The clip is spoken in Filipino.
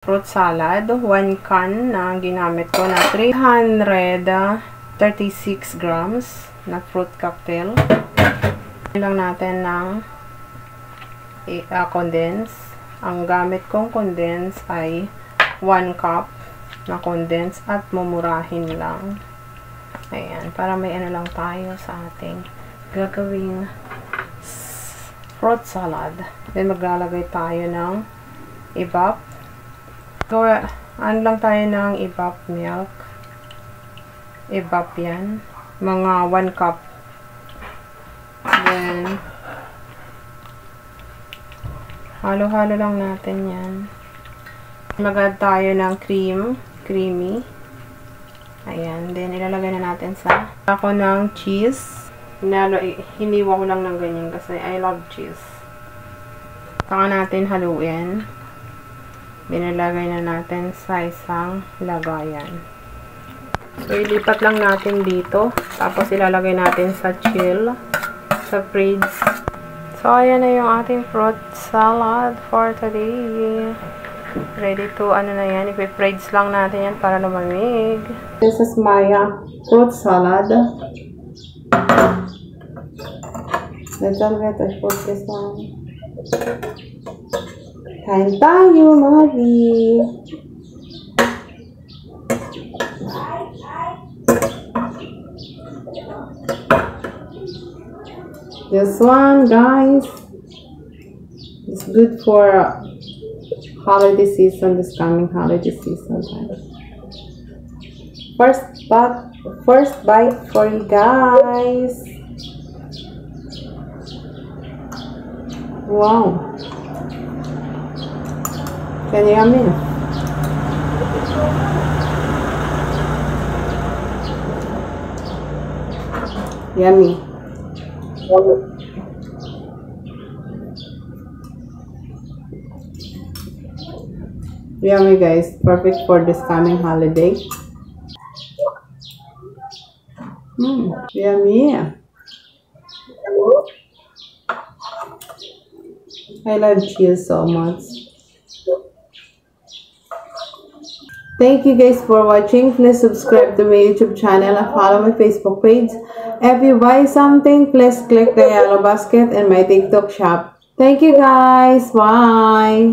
fruit salad. 1 can na ginamit ko na 336 grams na fruit cocktail. Lang natin ng condense. Ang gamit kong condense ay 1 cup na condense at mumurahin lang. Ayan, para may ano lang tayo sa ating gagawing fruit salad. Then maglalagay tayo ng evap. Ano lang tayo ng evap milk. Evap yan. Mga 1 cup. Then, halo-halo lang natin yan. Mag-add tayo ng creamy. Ayan. Then, ilalagay na natin sa ako ng cheese. Hiniwa ko lang ng ganyan kasi I love cheese. Saka natin haluin. Binilagay na natin sa isang lagayan. So, ilipat lang natin dito. Tapos, ilalagay natin sa chill. Sa fridge. So, ayan na yung ating fruit salad for today. Ready to, ano na yan, ipi-fridge lang natin yan para lumamig. This is my fruit salad. Let's put this one. Kain tayo, Mavi! This one, guys, is good for holiday season, this coming holiday season. First bite for you guys. Wow. Can you hear me? Yummy. Yummy, guys. Perfect for this coming holiday. Yummy. I love cheese so much. Thank you guys for watching. Please subscribe to my YouTube channel and follow my Facebook page. If you buy something, please click the yellow basket in my TikTok shop. Thank you guys. Bye.